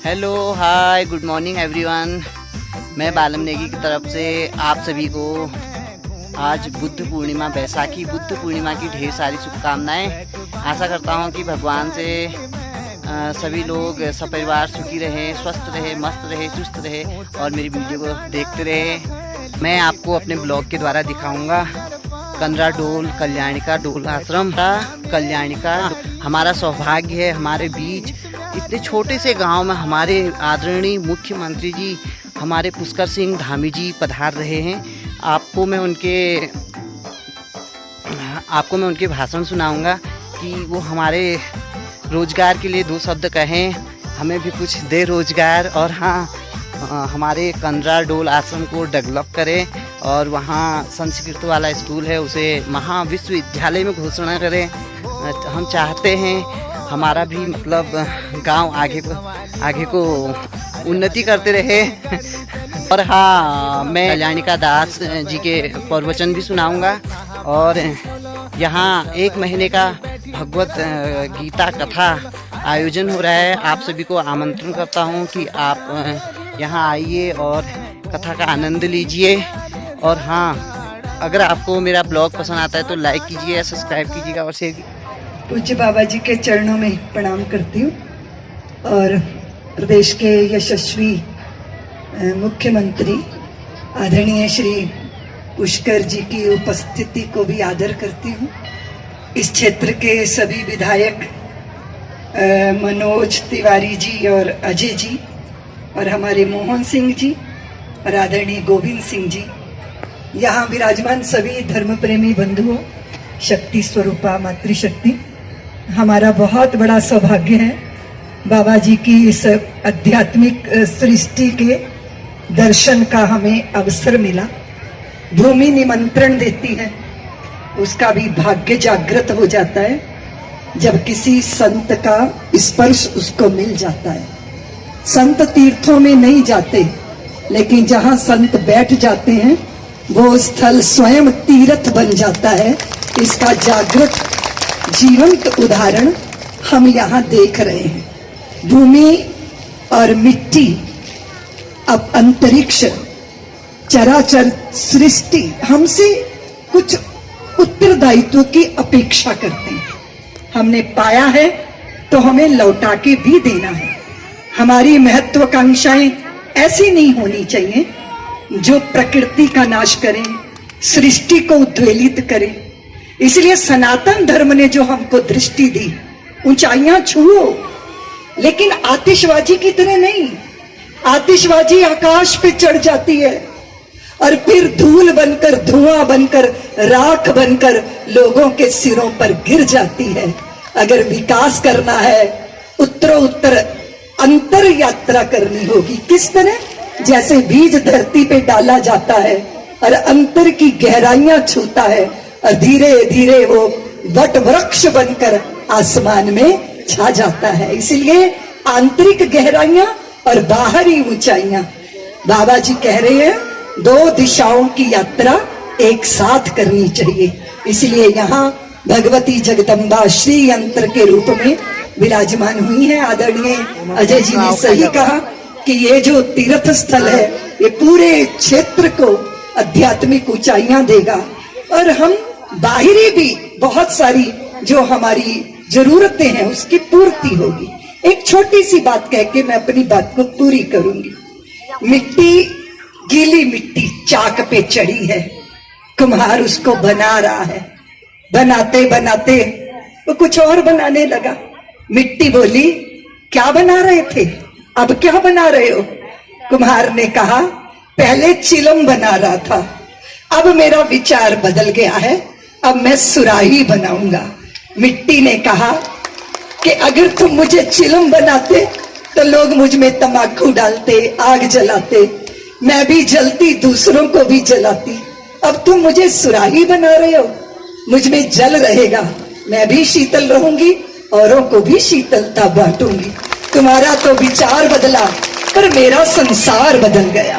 Hello hi good morning everyone. मैं बालम नेगी की तरफ से आप सभी को आज बुद्ध पूर्णिमा बैसाखी बुद्ध पूर्णिमा की ढेर सारी शुभकामनाएं। आशा करता हूं कि भगवान से सभी लोग सपरिवार सुखी रहे, स्वस्थ रहे, मस्त रहे, चुस्त रहे और मेरी वीडियो को देखते रहे। मैं आपको अपने ब्लॉग के द्वारा दिखाऊंगा कंदरा डोल कल्याणिका डोल आश्रम का कल्याणिका। हमारा सौभाग्य है हमारे बीच इतने छोटे से गांव में हमारे आदरणीय मुख्यमंत्री जी हमारे पुष्कर सिंह धामी जी पधार रहे हैं। आपको मैं उनके भाषण सुनाऊंगा कि वो हमारे रोजगार के लिए 2 शब्द कहें, हमें भी कुछ दे रोजगार और हाँ हमारे कंदरा डोल आश्रम को डेवलप करें और वहाँ संस्कृत वाला स्कूल है उसे महाविश्वविद्यालय में घोषणा करें। हम चाहते हैं हमारा भी मतलब गांव आगे को उन्नति करते रहे। और हाँ मैं कल्याणिका दास जी के प्रवचन भी सुनाऊंगा और यहाँ 1 महीने का भगवत गीता कथा आयोजन हो रहा है। आप सभी को आमंत्रण करता हूँ कि आप यहाँ आइए और कथा का आनंद लीजिए। और हाँ अगर आपको मेरा ब्लॉग पसंद आता है तो लाइक कीजिए, सब्सक्राइब कीजिएगा और शेयर कीजिए। पूज्य बाबा जी के चरणों में प्रणाम करती हूँ और प्रदेश के यशस्वी मुख्यमंत्री आदरणीय श्री पुष्कर जी की उपस्थिति को भी आदर करती हूँ। इस क्षेत्र के सभी विधायक मनोज तिवारी जी और अजय जी और हमारे मोहन सिंह जी और आदरणीय गोविंद सिंह जी, यहाँ विराजमान सभी धर्म प्रेमी बंधुओं, शक्ति स्वरूपा मातृशक्ति, हमारा बहुत बड़ा सौभाग्य है बाबा जी की इस आध्यात्मिक सृष्टि के दर्शन का हमें अवसर मिला। भूमि निमंत्रण देती है, उसका भी भाग्य जागृत हो जाता है जब किसी संत का स्पर्श उसको मिल जाता है। संत तीर्थों में नहीं जाते, लेकिन जहाँ संत बैठ जाते हैं वो स्थल स्वयं तीर्थ बन जाता है। इसका जागृत जीवंत उदाहरण हम यहाँ देख रहे हैं। भूमि और मिट्टी, अब अंतरिक्ष, चराचर सृष्टि हमसे कुछ उत्तरदायित्व की अपेक्षा करते हैं। हमने पाया है तो हमें लौटा के भी देना है। हमारी महत्वाकांक्षाएं ऐसी नहीं होनी चाहिए जो प्रकृति का नाश करें, सृष्टि को उद्वेलित करें। इसलिए सनातन धर्म ने जो हमको दृष्टि दी, ऊंचाइयां छुओ लेकिन आतिशबाजी की तरह नहीं। आतिशबाजी आकाश पे चढ़ जाती है और फिर धूल बनकर, धुआं बनकर, राख बनकर लोगों के सिरों पर गिर जाती है। अगर विकास करना है, उत्तरोत्तर अंतर यात्रा करनी होगी। किस तरह? जैसे बीज धरती पे डाला जाता है और अंतर की गहराइयां छूता है और धीरे धीरे वो वट वृक्ष बनकर आसमान में छा जाता है। इसलिए आंतरिक गहराइयां और बाहरी ऊंचाइयां, बाबा जी कह रहे हैं 2 दिशाओं की यात्रा एक साथ करनी चाहिए। इसलिए यहाँ भगवती जगदम्बा श्री यंत्र के रूप में विराजमान हुई है। आदरणीय अजय जी ने सही कहा कि ये जो तीर्थ स्थल है ये पूरे क्षेत्र को आध्यात्मिक ऊंचाइयां देगा और हम बाहरी भी बहुत सारी जो हमारी जरूरतें हैं उसकी पूर्ति होगी। एक छोटी सी बात कह के मैं अपनी बात को पूरी करूंगी। मिट्टी, गीली मिट्टी चाक पे चढ़ी है, कुम्हार उसको बना रहा है। बनाते बनाते वो कुछ और बनाने लगा। मिट्टी बोली, क्या बना रहे थे, अब क्या बना रहे हो? कुम्हार ने कहा, पहले चिलम बना रहा था, अब मेरा विचार बदल गया है, अब मैं सुराही बनाऊंगा। मिट्टी ने कहा कि अगर तुम मुझे चिलम बनाते तो लोग मुझ में तमाकू डालते, आग जलाते, मैं भी जलती, दूसरों को भी जलाती। अब तुम मुझे सुराही बना रहे हो, मुझ में जल रहेगा, मैं भी शीतल रहूंगी, औरों को भी शीतलता बांटूंगी। तुम्हारा तो विचार बदला पर मेरा संसार बदल गया।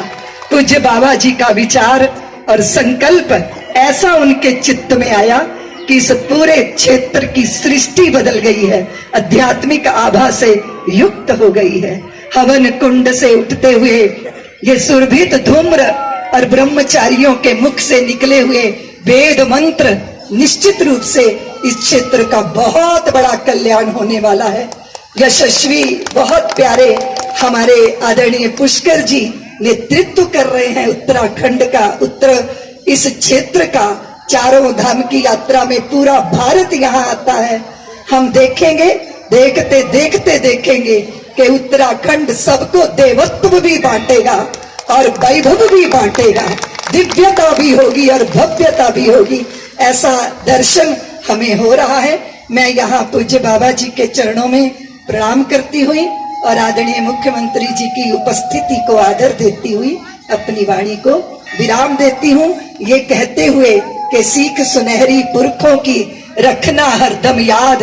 पूज्य बाबा जी का विचार और संकल्प ऐसा उनके चित्त में आया कि इस पूरे क्षेत्र की सृष्टि बदल गई है, आध्यात्मिक आभा से युक्त हो गई है। हवन कुंड से उठते हुए ये सुरभित धूम्र और ब्रह्मचारियों के मुख से निकले हुए वेद मंत्र निश्चित रूप से इस क्षेत्र का बहुत बड़ा कल्याण होने वाला है। यशस्वी बहुत प्यारे हमारे आदरणीय पुष्कर जी नेतृत्व कर रहे हैं उत्तराखंड का, उत्तर इस क्षेत्र का। चारों धाम की यात्रा में पूरा भारत यहाँ आता है। हम देखेंगे, देखते देखते देखेंगे कि उत्तराखंड सबको देवत्व भी बांटेगा और वैभव भी बांटेगा, दिव्यता भी होगी और भव्यता भी होगी। ऐसा दर्शन हमें हो रहा है। मैं यहाँ पूज्य बाबा जी के चरणों में प्रणाम करती हुई और आदरणीय मुख्यमंत्री जी की उपस्थिति को आदर देती हुई अपनी वाणी को विराम देती हूँ, ये कहते हुए कि सीख सुनहरी पुरखों की रखना हरदम याद,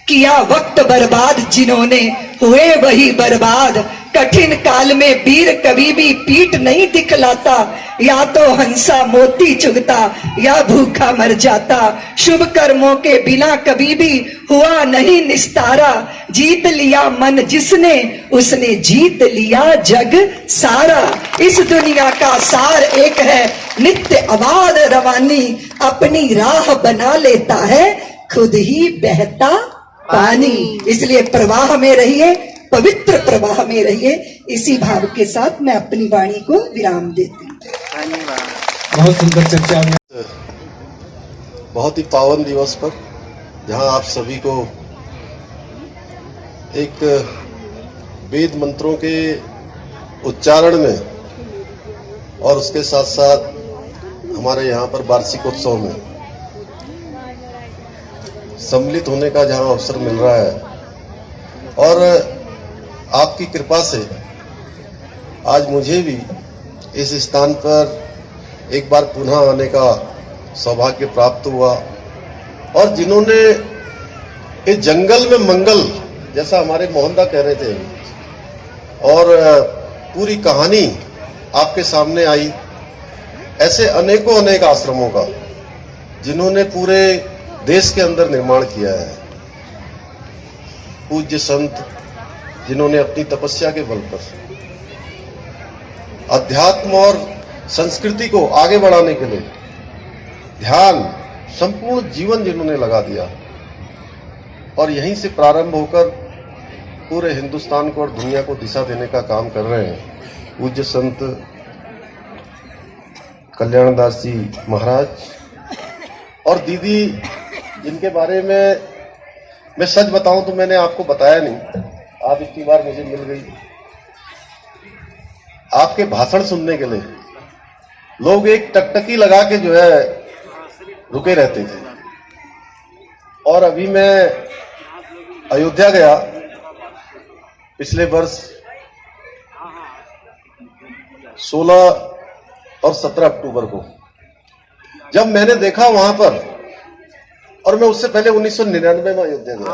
किया वक्त बर्बाद जिन्होंने हुए वही बर्बाद। कठिन काल में वीर कभी भी पीठ नहीं दिखलाता, या तो हंसा मोती चुगता या भूखा मर जाता। शुभ कर्मों के बिना कभी भी हुआ नहीं निस्तारा, जीत लिया मन जिसने उसने जीत लिया जग सारा। इस दुनिया का सार एक है, नित्य अबाध रवानी, अपनी राह बना लेता है खुद ही बहता पानी। इसलिए प्रवाह में रहिए, पवित्र प्रवाह में रहिए। इसी भाव के साथ मैं अपनी वाणी को विराम देती हूँ। बहुत सुंदर चर्चा में बहुत ही पावन दिवस पर जहां आप सभी को एक वेद मंत्रों के उच्चारण में और उसके साथ साथ हमारे यहाँ पर वार्षिकोत्सव में सम्मिलित होने का जहां अवसर मिल रहा है, और आपकी कृपा से आज मुझे भी इस स्थान पर एक बार पुनः आने का सौभाग्य प्राप्त हुआ। और जिन्होंने इस जंगल में मंगल, जैसा हमारे मोहनदा कह रहे थे, और पूरी कहानी आपके सामने आई, ऐसे अनेकों अनेक आश्रमों का जिन्होंने पूरे देश के अंदर निर्माण किया है। पूज्य संत जिन्होंने अपनी तपस्या के बल पर अध्यात्म और संस्कृति को आगे बढ़ाने के लिए ध्यान, संपूर्ण जीवन जिन्होंने लगा दिया, और यहीं से प्रारंभ होकर पूरे हिंदुस्तान को और दुनिया को दिशा देने का काम कर रहे हैं पूज्य संत कल्याणदास जी महाराज और दीदी, जिनके बारे में मैं सच बताऊं तो मैंने आपको बताया नहीं। आप इतनी बार मुझे मिल गई, आपके भाषण सुनने के लिए लोग एक टकटकी लगा के जो है रुके रहते थे। और अभी मैं अयोध्या गया पिछले वर्ष 16 और 17 अक्टूबर को, जब मैंने देखा वहां पर, और मैं उससे पहले 1999 में अयोध्या गया,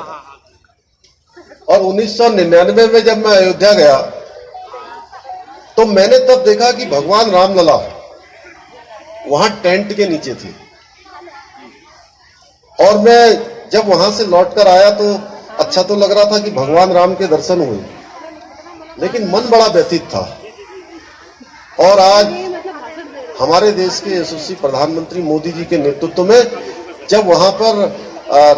और 1999 में जब मैं अयोध्या गया तो मैंने तब देखा कि भगवान रामलला वहां टेंट के नीचे थे। और मैं जब वहां से लौटकर आया तो अच्छा तो लग रहा था कि भगवान राम के दर्शन हुए, लेकिन मन बड़ा व्यथित था। और आज हमारे देश के यशस्वी प्रधानमंत्री मोदी जी के नेतृत्व में जब वहां पर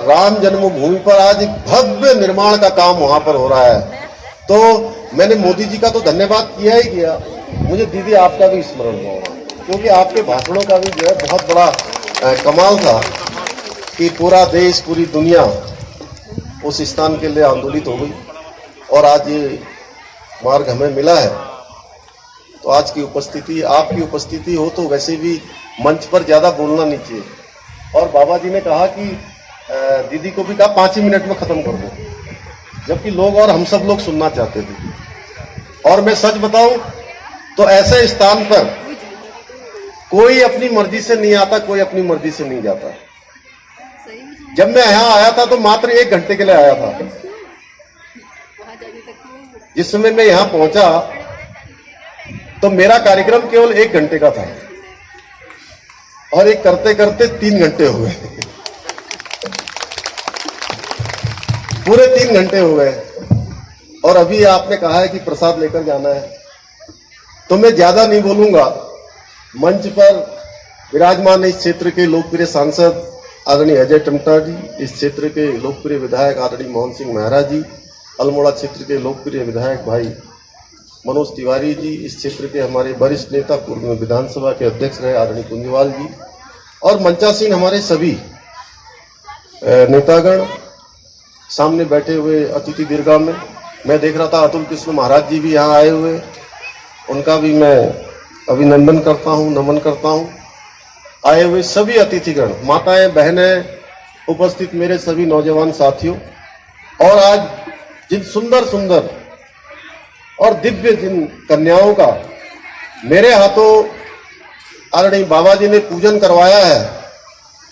राम जन्मभूमि पर आज एक भव्य निर्माण का काम वहां पर हो रहा है, तो मैंने मोदी जी का तो धन्यवाद किया ही किया, मुझे दीदी आपका भी स्मरण हुआ, क्योंकि आपके भाषणों का भी जो है बहुत बड़ा कमाल था कि पूरा देश, पूरी दुनिया उस स्थान के लिए आंदोलित हो गई। और आज ये मार्ग हमें मिला है, तो आज की उपस्थिति, आपकी उपस्थिति हो तो वैसे भी मंच पर ज्यादा बोलना नहीं चाहिए। और बाबा जी ने कहा कि दीदी को भी कहा 5 ही मिनट में खत्म कर दो, जबकि लोग और हम सब लोग सुनना चाहते थे। और मैं सच बताऊं तो ऐसे स्थान पर कोई अपनी मर्जी से नहीं आता, कोई अपनी मर्जी से नहीं जाता। जब मैं यहाँ आया था तो मात्र 1 घंटे के लिए आया था। जिस समय मैं यहाँ पहुंचा तो मेरा कार्यक्रम केवल 1 घंटे का था, और एक करते करते 3 घंटे हो गए, पूरे 3 घंटे हो गए। और अभी आपने कहा है कि प्रसाद लेकर जाना है, तो मैं ज्यादा नहीं बोलूंगा। मंच पर विराजमान इस क्षेत्र के लोकप्रिय सांसद आदरणीय अजय टमटा जी, इस क्षेत्र के लोकप्रिय विधायक आदरणीय मोहन सिंह मेहरा जी, अल्मोड़ा क्षेत्र के लोकप्रिय विधायक भाई मनोज तिवारी जी, इस क्षेत्र के हमारे वरिष्ठ नेता पूर्व में विधानसभा के अध्यक्ष रहे आदरणीय कुंजवाल जी, और मंचासीन हमारे सभी नेतागण, सामने बैठे हुए अतिथि दीर्घा में मैं देख रहा था अतुल कृष्ण महाराज जी भी यहाँ आए हुए, उनका भी मैं अभिनंदन करता हूँ, नमन करता हूँ। आए हुए सभी अतिथिगण, माताएं, बहनें, उपस्थित मेरे सभी नौजवान साथियों, और आज जिन सुंदर सुंदर और दिव्य जिन कन्याओं का मेरे हाथों आदरणीय बाबा जी ने पूजन करवाया है,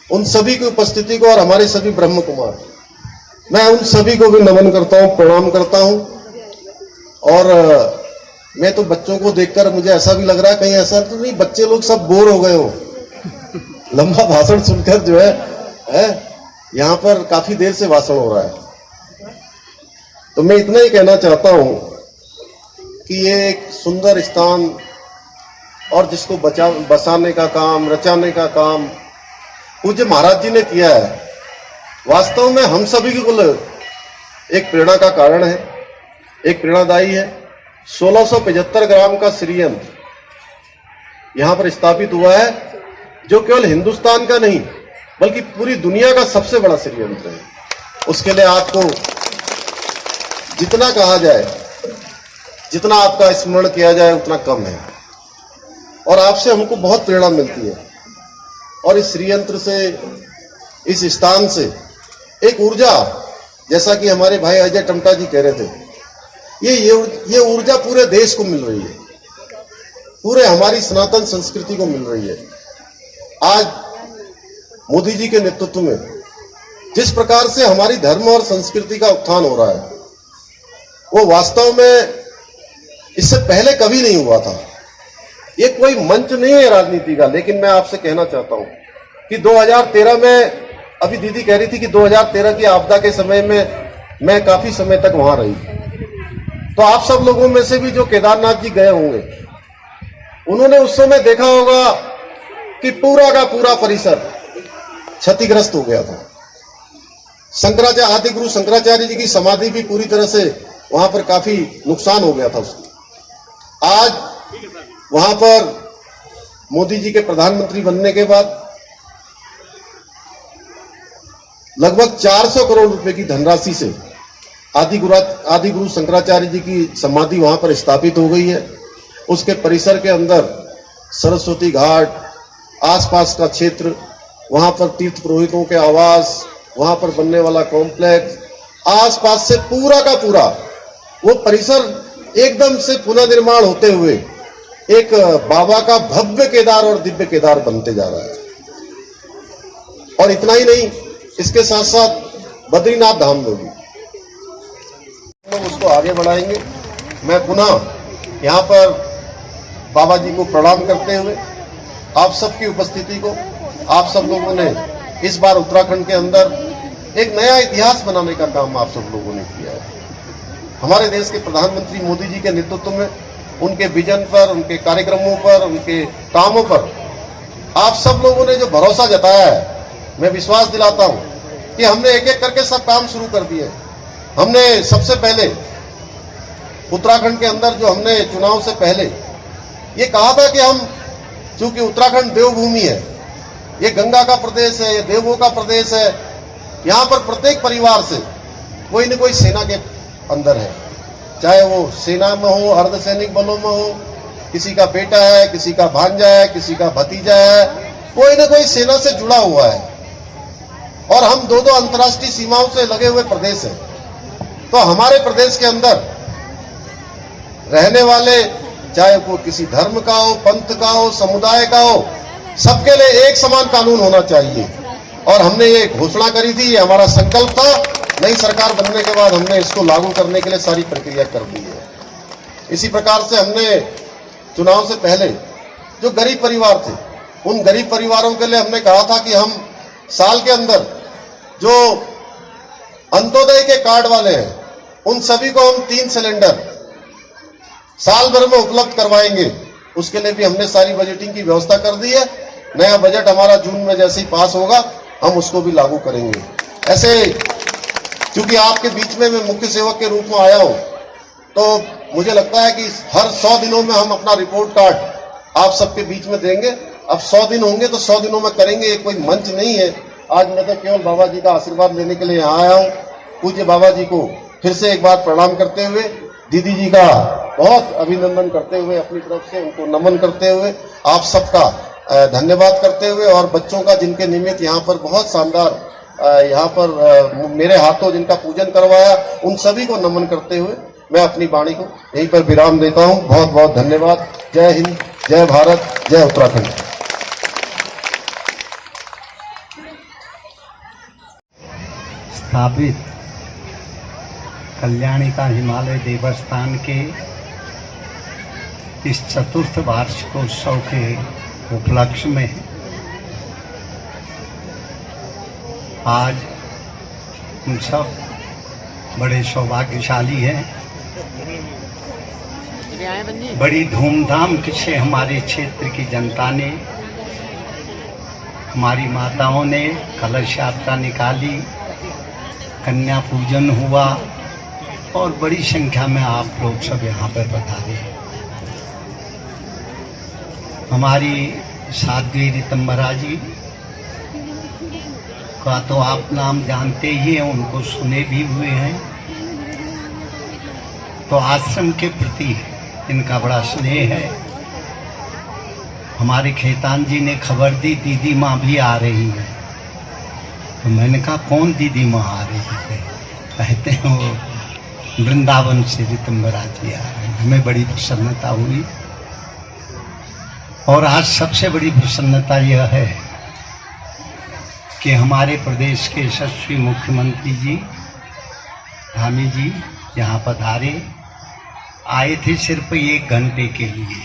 उन सभी की उपस्थिति को और हमारे सभी ब्रह्म कुमार, मैं उन सभी को भी नमन करता हूं, प्रणाम करता हूं। और मैं तो बच्चों को देखकर मुझे ऐसा भी लग रहा है कहीं ऐसा तो नहीं बच्चे लोग सब बोर हो गए हो, लंबा भाषण सुनकर जो है यहाँ पर काफी देर से भाषण हो रहा है। तो मैं इतना ही कहना चाहता हूं कि ये एक सुंदर स्थान और जिसको बसाने का काम, रचाने का काम पूज्य महाराज जी ने किया है, वास्तव में हम सभी के कुल एक प्रेरणा का कारण है, एक प्रेरणादायी है। 1675 ग्राम का श्रीयंत्र यहां पर स्थापित हुआ है, जो केवल हिंदुस्तान का नहीं बल्कि पूरी दुनिया का सबसे बड़ा श्रीयंत्र है। उसके लिए आपको जितना कहा जाए, जितना आपका स्मरण किया जाए उतना कम है, और आपसे हमको बहुत प्रेरणा मिलती है। और इस श्रीयंत्र से, इस स्थान से एक ऊर्जा, जैसा कि हमारे भाई अजय टमटा जी कह रहे थे, ये ऊर्जा पूरे देश को मिल रही है, पूरे हमारी सनातन संस्कृति को मिल रही है। आज मोदी जी के नेतृत्व में जिस प्रकार से हमारी धर्म और संस्कृति का उत्थान हो रहा है, वो वास्तव में इससे पहले कभी नहीं हुआ था। ये कोई मंच नहीं है राजनीति का, लेकिन मैं आपसे कहना चाहता हूं कि 2013 में, अभी दीदी कह रही थी कि 2013 की आपदा के समय में मैं काफी समय तक वहां रही, तो आप सब लोगों में से भी जो केदारनाथ जी गए होंगे, उन्होंने उस समय देखा होगा कि पूरा का पूरा परिसर क्षतिग्रस्त हो गया था। शंकराचार्य, आदि गुरु शंकराचार्य जी की समाधि भी पूरी तरह से वहां पर काफी नुकसान हो गया था उसको। आज वहां पर मोदी जी के प्रधानमंत्री बनने के बाद लगभग 400 करोड़ रुपए की धनराशि से आदि गुरु शंकराचार्य जी की समाधि वहां पर स्थापित हो गई है। उसके परिसर के अंदर सरस्वती घाट, आसपास का क्षेत्र, वहां पर तीर्थ पुरोहितों के आवास, वहां पर बनने वाला कॉम्प्लेक्स, आसपास से पूरा का पूरा वो परिसर एकदम से पुनर्निर्माण होते हुए एक बाबा का भव्य केदार और दिव्य केदार बनते जा रहा है। और इतना ही नहीं, इसके साथ साथ बद्रीनाथ धाम में भी हम उसको आगे बढ़ाएंगे। मैं पुनः यहाँ पर बाबा जी को प्रणाम करते हुए आप सबकी उपस्थिति को, आप सब लोगों ने इस बार उत्तराखंड के अंदर एक नया इतिहास बनाने का काम आप सब लोगों ने किया है। हमारे देश के प्रधानमंत्री मोदी जी के नेतृत्व में, उनके विजन पर, उनके कार्यक्रमों पर, उनके कामों पर आप सब लोगों ने जो भरोसा जताया है, मैं विश्वास दिलाता हूं कि हमने एक एक करके सब काम शुरू कर दिए। हमने सबसे पहले उत्तराखंड के अंदर जो हमने चुनाव से पहले ये कहा था कि हम, चूंकि उत्तराखंड देवभूमि है, ये गंगा का प्रदेश है, ये देवों का प्रदेश है, यहाँ पर प्रत्येक परिवार से कोई न कोई सेना के अंदर है, चाहे वो सेना में हो, अर्धसैनिक बलों में हो, किसी का बेटा है, किसी का भांजा है, किसी का भतीजा है, कोई न कोई सेना से जुड़ा हुआ है। और हम दो अंतर्राष्ट्रीय सीमाओं से लगे हुए प्रदेश हैं। तो हमारे प्रदेश के अंदर रहने वाले, चाहे वो किसी धर्म का हो, पंथ का हो, समुदाय का हो, सबके लिए एक समान कानून होना चाहिए। और हमने ये घोषणा करी थी, ये हमारा संकल्प था। नई सरकार बनने के बाद हमने इसको लागू करने के लिए सारी प्रक्रिया कर दी है। इसी प्रकार से हमने चुनाव से पहले जो गरीब परिवार थे, उन गरीब परिवारों के लिए हमने कहा था कि हम साल के अंदर जो अंत्योदय के कार्ड वाले हैं, उन सभी को हम 3 सिलेंडर साल भर में उपलब्ध करवाएंगे। उसके लिए भी हमने सारी बजटिंग की व्यवस्था कर दी है। नया बजट हमारा जून में जैसे ही पास होगा हम उसको भी लागू करेंगे। ऐसे क्योंकि आपके बीच में मैं मुख्य सेवक के रूप में आया हूं, तो मुझे लगता है कि हर 100 दिनों में हम अपना रिपोर्ट कार्ड आप सबके बीच में देंगे। अब 100 दिन होंगे तो 100 दिनों में करेंगे, ये कोई मंच नहीं है। आज मैं तो केवल बाबा जी का आशीर्वाद लेने के लिए यहाँ आया हूँ। पूज्य बाबा जी को फिर से एक बार प्रणाम करते हुए, दीदी जी का बहुत अभिनंदन करते हुए, अपनी तरफ से उनको नमन करते हुए, आप सबका धन्यवाद करते हुए, और बच्चों का जिनके निमित्त यहाँ पर बहुत शानदार यहाँ पर मेरे हाथों जिनका पूजन करवाया, उन सभी को नमन करते हुए मैं अपनी वाणी को यहीं पर विराम देता हूँ। बहुत बहुत धन्यवाद। जय हिंद, जय भारत, जय उत्तराखंड। स्थापित कल्याणी का हिमालय देवस्थान के इस चतुर्थ वार्षिकोत्सव के उपलक्ष्य में आज हम सब बड़े सौभाग्यशाली हैं। बड़ी धूमधाम से हमारे क्षेत्र की जनता ने, हमारी माताओं ने कलश यात्रा निकाली, कन्या पूजन हुआ और बड़ी संख्या में आप लोग सब यहाँ पर पधारे। हमारी साध्वी रितंबरा जी का तो आप नाम जानते ही हैं, उनको सुने भी हुए हैं। तो आश्रम के प्रति इनका बड़ा स्नेह है। हमारे खेतान जी ने खबर दी दीदी माँ भी आ रही है। तो मैंने कहा कौन दीदी माँ आ रही है? कहते हैं वो वृंदावन से रितंबरा जी आ रहे हैं। हमें बड़ी प्रसन्नता हुई। और आज सबसे बड़ी प्रसन्नता यह है कि हमारे प्रदेश के यशस्वी मुख्यमंत्री जी धामी जी यहाँ पधारे। आए थे सिर्फ 1 घंटे के लिए,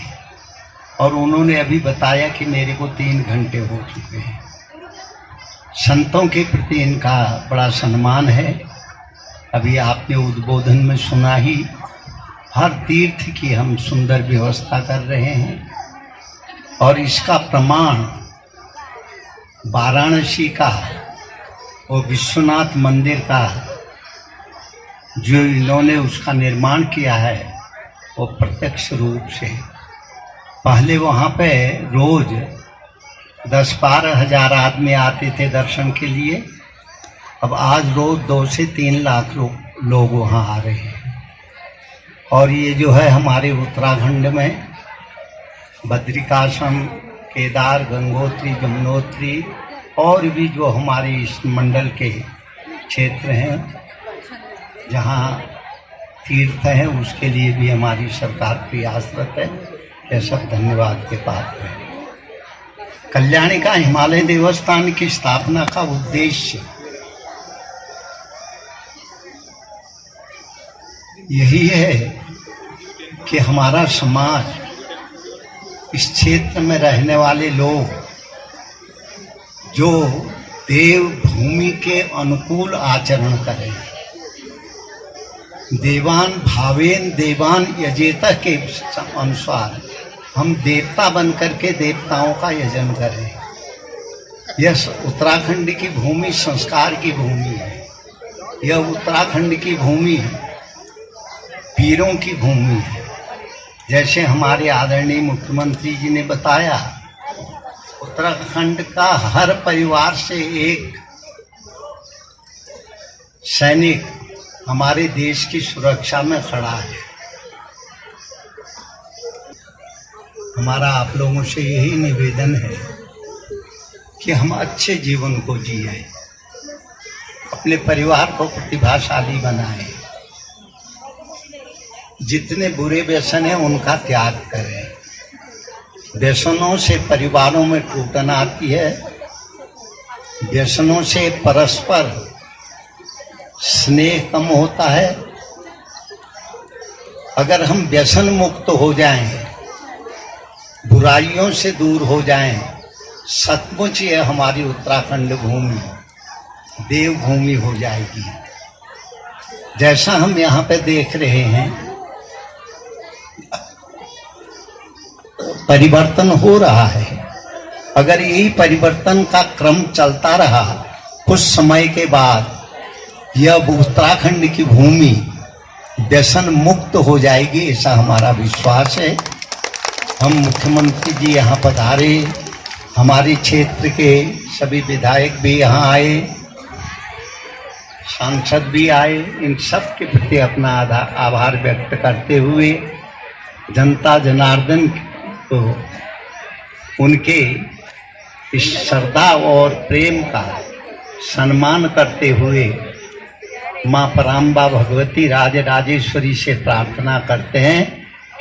और उन्होंने अभी बताया कि मेरे को 3 घंटे हो चुके हैं। संतों के प्रति इनका बड़ा सम्मान है। अभी आपने उद्बोधन में सुना ही, हर तीर्थ की हम सुंदर व्यवस्था कर रहे हैं। और इसका प्रमाण वाराणसी का वो विश्वनाथ मंदिर का जो इन्होंने उसका निर्माण किया है, वो प्रत्यक्ष रूप से पहले वहाँ पे रोज 10-12 हजार आदमी आते थे दर्शन के लिए। अब आज रोज 2 से 3 लाख लोग वहाँ आ रहे हैं। और ये जो है हमारे उत्तराखंड में बद्रिकाश्रम, केदार, गंगोत्री, यमुनोत्री और भी जो हमारे इस मंडल के क्षेत्र हैं जहाँ तीर्थ है, उसके लिए भी हमारी सरकार प्रयासरत है। यह सब धन्यवाद के पात्र है। कल्याणी का हिमालय देवस्थान की स्थापना का उद्देश्य यही है कि हमारा समाज, इस क्षेत्र में रहने वाले लोग जो देव भूमि के अनुकूल आचरण करें, देवान भावेन देवान यजेता के अनुसार हम देवता बन करके देवताओं का यजन करें। यह उत्तराखंड की भूमि संस्कार की भूमि है। यह उत्तराखंड की भूमि पीरों की भूमि है। जैसे हमारे आदरणीय मुख्यमंत्री जी ने बताया, उत्तराखंड का हर परिवार से एक सैनिक हमारे देश की सुरक्षा में खड़ा है। हमारा आप लोगों से यही निवेदन है कि हम अच्छे जीवन को जिए, अपने परिवार को प्रतिभाशाली बनाएं, जितने बुरे व्यसन हैं उनका त्याग करें। व्यसनों से परिवारों में टूटन आती है। व्यसनों से परस्पर स्नेह कम होता है। अगर हम व्यसन मुक्त हो जाएं, बुराइयों से दूर हो जाएं, सचमुच ये हमारी उत्तराखंड भूमि देवभूमि हो जाएगी। जैसा हम यहाँ पे देख रहे हैं परिवर्तन हो रहा है। अगर यही परिवर्तन का क्रम चलता रहा, कुछ समय के बाद यह उत्तराखंड की भूमि व्यसन मुक्त हो जाएगी, ऐसा हमारा विश्वास है। हम मुख्यमंत्री जी यहाँ पधारे, हमारे क्षेत्र के सभी विधायक भी यहाँ आए, सांसद भी आए, इन सब के प्रति अपना आभार व्यक्त करते हुए जनता जनार्दन को उनके इस श्रद्धा और प्रेम का सम्मान करते हुए माँ पराम्बा भगवती राजराजेश्वरी से प्रार्थना करते हैं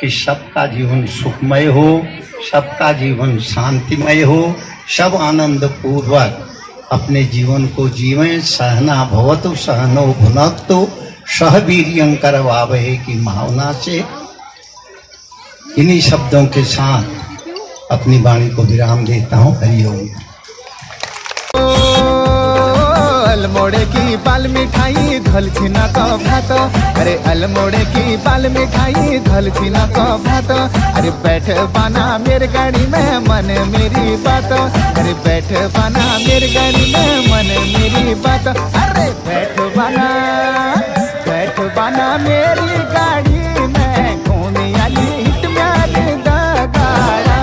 कि सबका जीवन सुखमय हो, सबका जीवन शांतिमय हो, सब आनंद पूर्वक अपने जीवन को जीवें। सहना भवतु सहनो भुनक्तु सह वीर्यं करवावहै की भावना से इन्हीं शब्दों के साथ अपनी वाणी को विराम देता हूँ। हरिओम। अलमोड़े की बाल मिठाई धल छिना का भात, अरे अलमोड़े की बाल मिठाई धल छिना का भात। अरे बैठ बना मेरे गाड़ी में मन मेरी बात, अरे बैठ बना मेरे गाड़ी में मन मेरी बात। अरे बैठ बना मेरी गाड़ी में घूमी आली हिट म्यार दा गाड़ा।